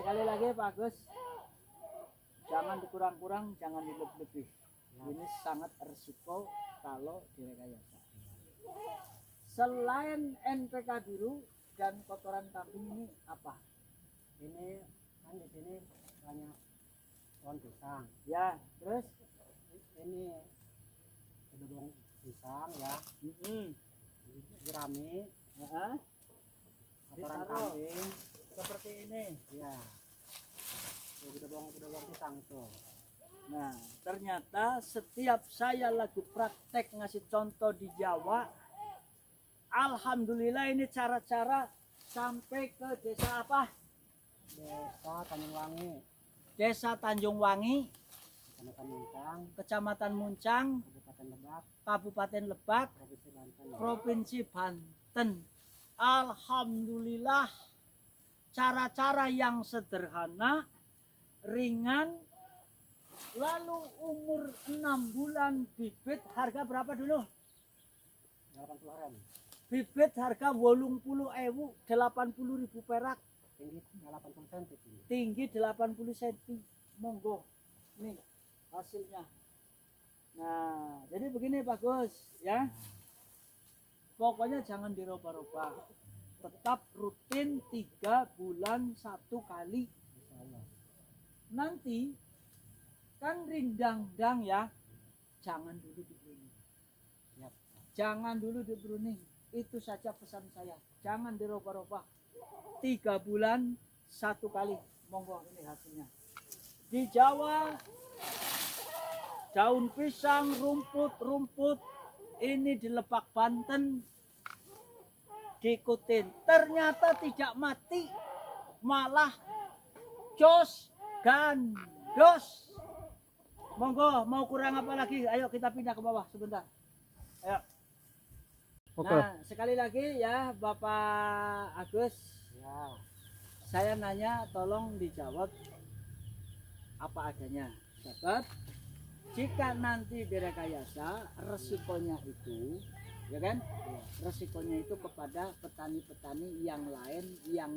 sekali lagi Pak Agus, jangan dikurang-kurang, jangan dilebih-lebih. Ini sangat resiko kalau direkayasa. Selain NPK biru dan kotoran kambing ini apa? Ini kan di sini banyak pohon pisang. Ya, terus Ini gedung pisang ya. Jerami, Heeh. kotoran Ditaruh. kambing. Seperti ini. Ya. Gedung pisang itu. Nah, ternyata setiap saya lagi praktek ngasih contoh di Jawa, alhamdulillah ini cara-cara sampai ke desa apa? Desa Tanjungwangi, Desa Tanjungwangi, Kecamatan Muncang, Kecamatan Muncang, Kabupaten Lebak, Kabupaten Lebak, Provinsi Banten. Provinsi Banten. Alhamdulillah, cara-cara yang sederhana, ringan, lalu umur 6 bulan bibit harga berapa dulu? 80 Bibit harga 80.000, 80.000 perak, tinggi 80 cm. tinggi 80 cm. Monggo, nih hasilnya. Nah, jadi begini Pak Gus, ya. Pokoknya jangan dirubah-rubah. Tetap rutin 3 bulan 1 kali. Insyaallah. Nanti kan rindang-dang ya, jangan dulu di pruning. Siap. Jangan dulu di pruning. Itu saja pesan saya. Jangan dirubah-rubah. 3 bulan 1 kali. Monggo ini hasilnya. Di Jawa daun pisang, rumput-rumput ini di Lebak Banten diikutin. Ternyata tidak mati, malah jos gandos. Monggo, mau kurang apa lagi? Ayo kita pindah ke bawah sebentar. Ayo. Oke. Nah, sekali lagi ya Bapak Agus, Ya. saya nanya tolong dijawab apa adanya. Sebab jika nanti direkayasa, resikonya itu, ya kan? Resikonya itu kepada petani-petani yang lain yang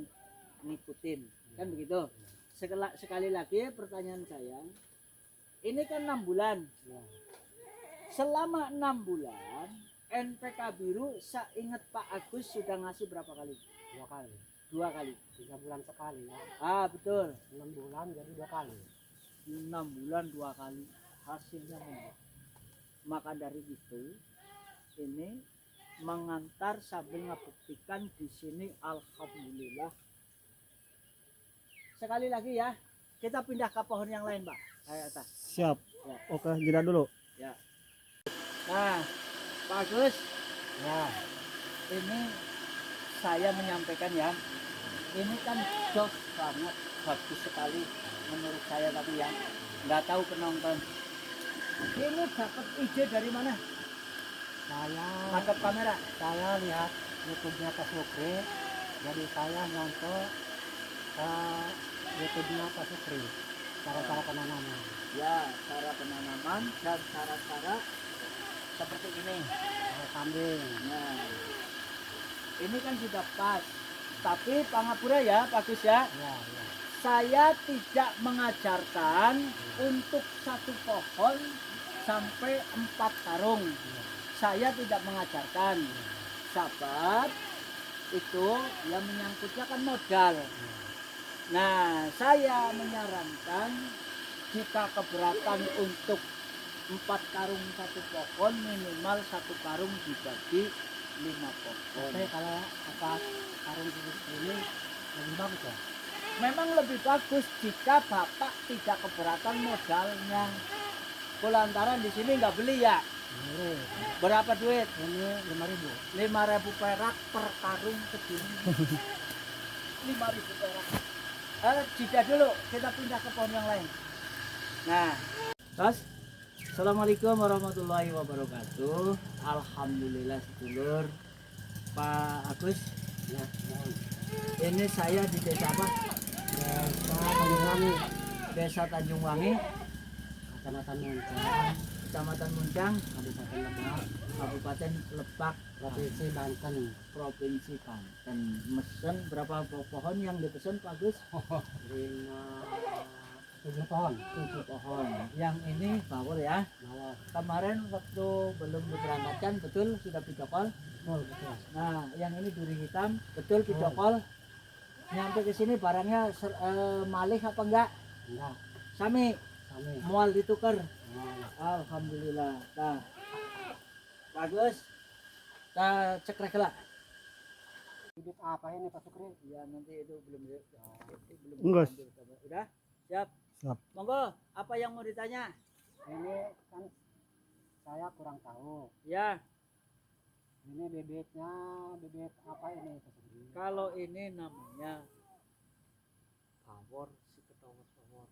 ngikutin, kan begitu? Sekali lagi pertanyaan saya, ini kan 6 bulan. Ya. Selama 6 bulan, NPK biru, saya ingat Pak Agus sudah ngasih berapa kali? 2 kali. 2 kali. 3 bulan sekali ya. Ah betul. 6 bulan jadi 2 kali. 6 bulan 2 kali. Hasilnya monggo. Maka dari itu, ini mengantar sambil ngebuktikan di sini alhamdulillah. Sekali lagi ya, kita pindah ke pohon yang lain, Pak. Kayak atas. Siap. Ya. Oke, jeda dulu. Ya. Nah, Pak Agus, Ya. ini saya menyampaikan ya, ini kan jos banget, bagus sekali menurut saya, tapi ya nggak tahu penonton. Ini dapat ide dari mana? Madep kamera. Saya lihat YouTube-nya Pak Sukri, jadi saya nyontoh YouTube-nya Pak Sukri, cara-cara penanaman. Ya, cara penanaman dan cara-cara seperti ini. Cara kambing. Nah, ini kan sudah pas. Tapi pangapura ya, bagus ya. Ya, ya. Saya tidak mengajarkan untuk satu pohon sampai 4 karung. Saya tidak mengajarkan. Sahabat, itu yang menyangkutnya kan modal. Nah, saya menyarankan jika keberatan untuk 4 karung satu pohon, minimal 1 karung dibagi 5 pohon. Tapi kalau apa karung ini lebih bagus ya? Memang lebih bagus jika Bapak tidak keberatan modalnya. Kulantaran di sini nggak beli ya. Ini Berapa duit? 5.000. 5.000 perak per karung segini. 5.000 perak. Jeda dulu, kita pindah ke pohon yang lain. Nah, Mas, assalamualaikum warahmatullahi wabarakatuh. Alhamdulillah sedulur. Pak Agus, Ya, ini saya di desa apa? Desa Tanjungwangi, Desa Tanjungwangi, Kecamatan Muncang, Kecamatan Muncang, Kabupaten Lebak, Kabupaten Lebak, Provinsi Banten. Provinsi Banten. Mesen berapa pohon yang dipesan Pak Gus? 7 pohon. 7 pohon. Yang ini bawor ya. Mawar. Kemarin waktu belum diberangkatkan betul sudah video call. Betul. Nah, yang ini duri hitam betul video call. Nyampe ke sini barangnya malih apa enggak? Enggak. Sami, Kami. mual ditukar. Nah, Alhamdulillah. Nah, bagus. Kita cek regla. bibit apa ini Pak Sukri? Ya nanti itu belum Enggak. Udah? Siap. Siap. Monggo, apa yang mau ditanya? Ini kan saya kurang tahu. Ya, Ini bibitnya bibit apa ini Pak Sukri? kalau ini namanya bawor si ketawor-tawor.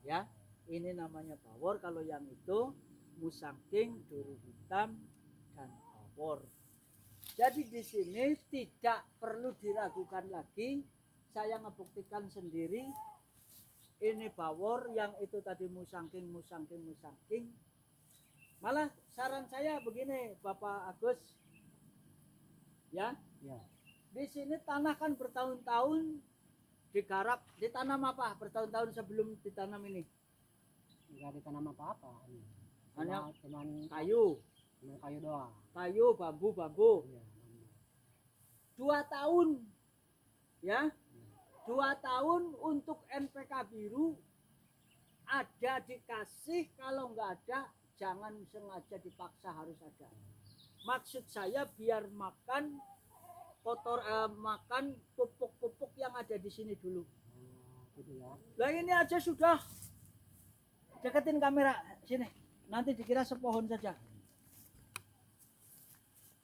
Ya, ini namanya bawor. Kalau yang itu musangking, duri hitam, dan bawor. Jadi di sini tidak perlu diragukan lagi. Saya ngebuktikan sendiri. Ini bawor, yang itu tadi musangking. Malah saran saya begini, Bapak Agus. Ya, Ya. di sini tanah kan bertahun-tahun digarap, ditanam apa? Bertahun-tahun sebelum ditanam ini. Enggak ditanam apa-apa ini. Hanya Cuman kayu, kayu doang. kayu, bambu. Iya. 2 tahun, ya, 2 tahun untuk NPK biru ada dikasih, kalau nggak ada jangan sengaja dipaksa harus ada. Maksud saya biar makan makan pupuk-pupuk yang ada di sini dulu. Gitu ya. Lah ini aja sudah, deketin kamera sini, nanti dikira sepohon saja.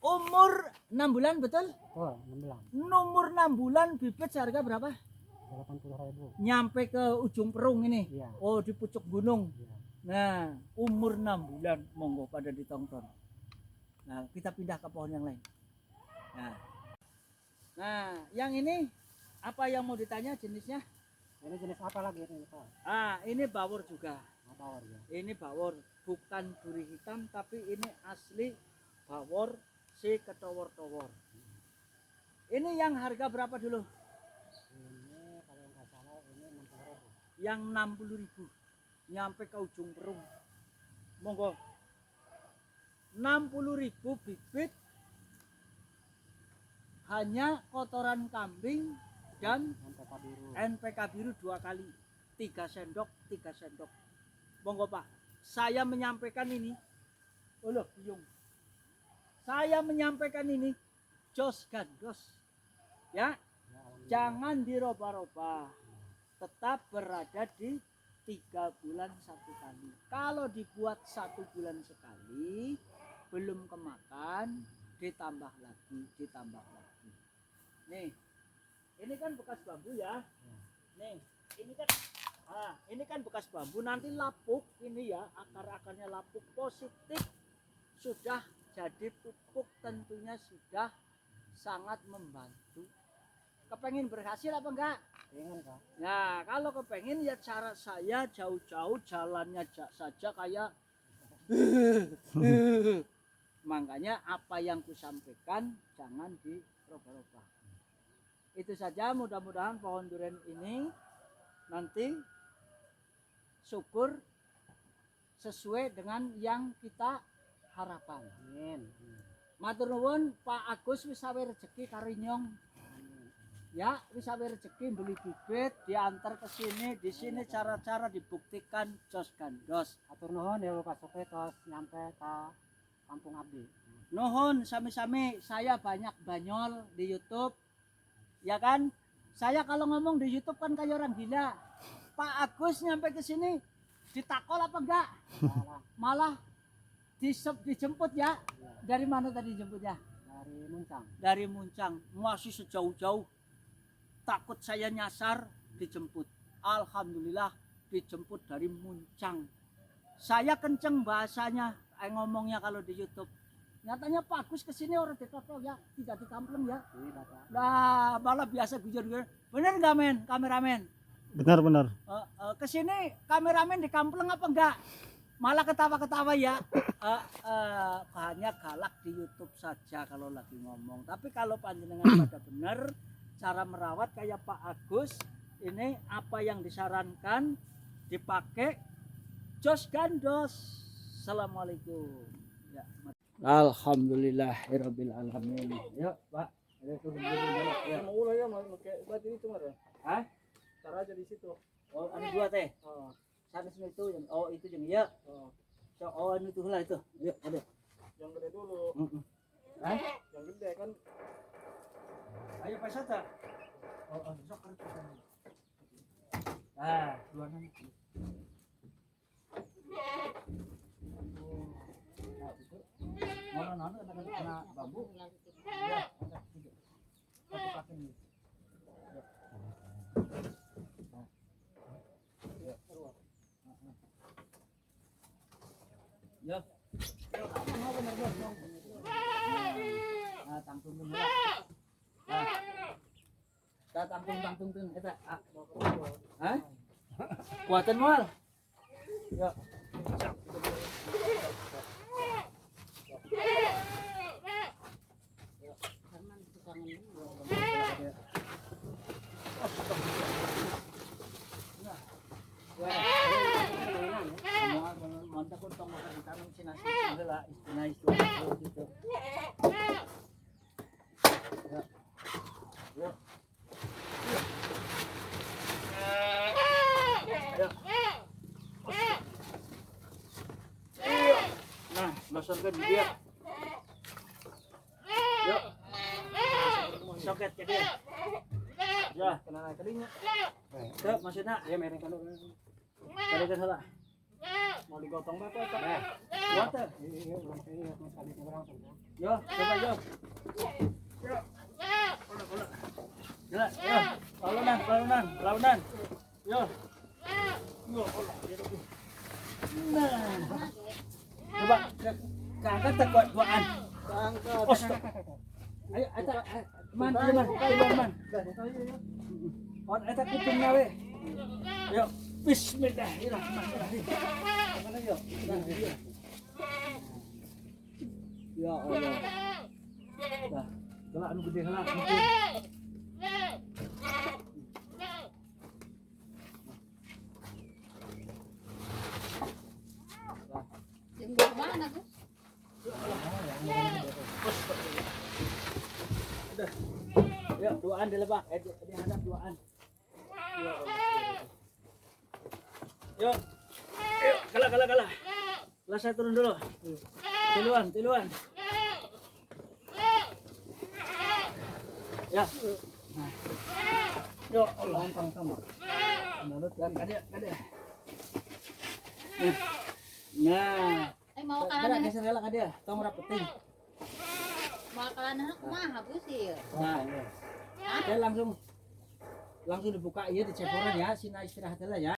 Umur 6 bulan betul? Oh, 16. Nomor 6 bulan bibit seharga berapa? 80.000. Nyampe ke ujung perung ini. Iya. Oh, di pucuk gunung. Iya. Nah, umur 6 bulan, monggo pada ditonton. Nah, kita pindah ke pohon yang lain. Nah, yang ini apa yang mau ditanya jenisnya? Ini jenis apa lagi ini Pak? Ini bawor juga. Bawor ya. Ini bawor, bukan duri hitam, tapi ini asli bawor si ketawor-tawor. Ini yang harga berapa dulu? Ini kalau nggak salah ini 60.000. Yang 60.000, nyampe ke ujung perung. Monggo. 60.000 bibit, hanya kotoran kambing dan NPK biru. NPK biru 2 kali, 3 sendok. Monggo Pak, saya menyampaikan ini. Loh, biung. Saya menyampaikan ini jos gandos. Ya, jangan dirubah-rubah. Tetap berada di 3 bulan 1 kali. Kalau dibuat 1 bulan sekali, belum kemakan, ditambah lagi. Nih, ini kan bekas bambu ya. Nih, ini kan bekas bambu. Nanti lapuk ini ya, akar-akarnya lapuk positif, sudah jadi pupuk, tentunya sudah sangat membantu. Kepengen berhasil apa enggak? Pengen Pak. Nah, kalau kepengen ya cara saya jauh-jauh jalannya saja kayak makanya apa yang kusampaikan jangan dirubah-rubah. Itu saja, mudah-mudahan pohon durian ini nanti syukur sesuai dengan yang kita harapkan. Amin. Matur nuwun Pak Agus, wis sawe rezeki karinyong. Ya, wis sawe rezeki beli bibit diantar ke sini. Di sini cara-cara dibuktikan jos gandos. Atur nuhun ya Pak Sukri terus nyampe ke Kampung Abdi. Nuhun sami-sami, saya banyak banyol di YouTube. Ya kan? Saya kalau ngomong di YouTube kan kayak orang gila. Pak Agus nyampe ke sini ditakol apa enggak? Malah dijemput ya. Dari mana tadi jemputnya? Dari Muncang. Dari Muncang. Masih sejauh-jauh. Takut saya nyasar, dijemput. Alhamdulillah dijemput dari Muncang. Saya kenceng bahasanya, ngomongnya kalau di YouTube. Nyatanya Pak Agus kesini orang dikapal ya, tidak dikampleng ya. Ini Bapak. Nah, malah biasa gujar-gujar. Bener nggak men, kameramen? Benar. Kesini kameramen dikampleng apa enggak? malah ketawa-ketawa ya. Hanya galak di YouTube saja kalau lagi ngomong. Tapi kalau panjenengan pada benar cara merawat kayak Pak Agus, ini apa yang disarankan dipakai jos gandos. Assalamualaikum. Ya. Alhamdulillahirabbil alamin. Yuk, Pak. Ayo turun dulu. Ya. Mau ulah ya mau pakai batu itu mah. Hah? Taruh aja di situ. Oh, ada dua teh. Oh. Sana semua itu yang itu yang iya. Oh. So, anu itu lah itu. Yuk, ada. Yang gede dulu. Hah? Yang gede kan. Ayo Pak Sata. Sok kan. Ah, dua nanti. Mana kena bambu. Ya, ada tiga. Satu pakai ini. Ya. Nah, tangtung dulu. Nah. Kita tangtung kita. Hah? Kuatan mual. Ya. Mantap pun tong makan ditanam si nasi lah istilah gitu. Ya. Ya. Ya. Nah, losonkan dia. Yuk. Soket ke dia. Ya, kena naik kalinya. Tuh, maksudnya ya mereng kan. Kali kan salah. Mau digotong bapak tak? Water. Iya, iya, sekali langsung. Yo, coba yo. Yo. Bola. Gila, yo. Lawanan. Yo. Yo, bola. Nah. Coba angkat tekot buaan. Angkat. Ayo, man. On eta kupingna we. Yo, bismillahirrahmanirrahim. Mana yo? Ya Allah. Dah, galak anu gede galak. Jenggot mana tuh? Udah. Ya, duaan dilebak. Dihadap duaan. Yuk. Yuk, kalah. Lah saya turun dulu. Tiluan. Ya. Nah. Yo, Allah sama. Menurut kan ada. Nah. Mau Ada kalah geser relak ada. Tong rapeting. mau kalah kumaha busir. Nah. Dia langsung dibuka iya di ceporan ya, sina istirahat lah ya.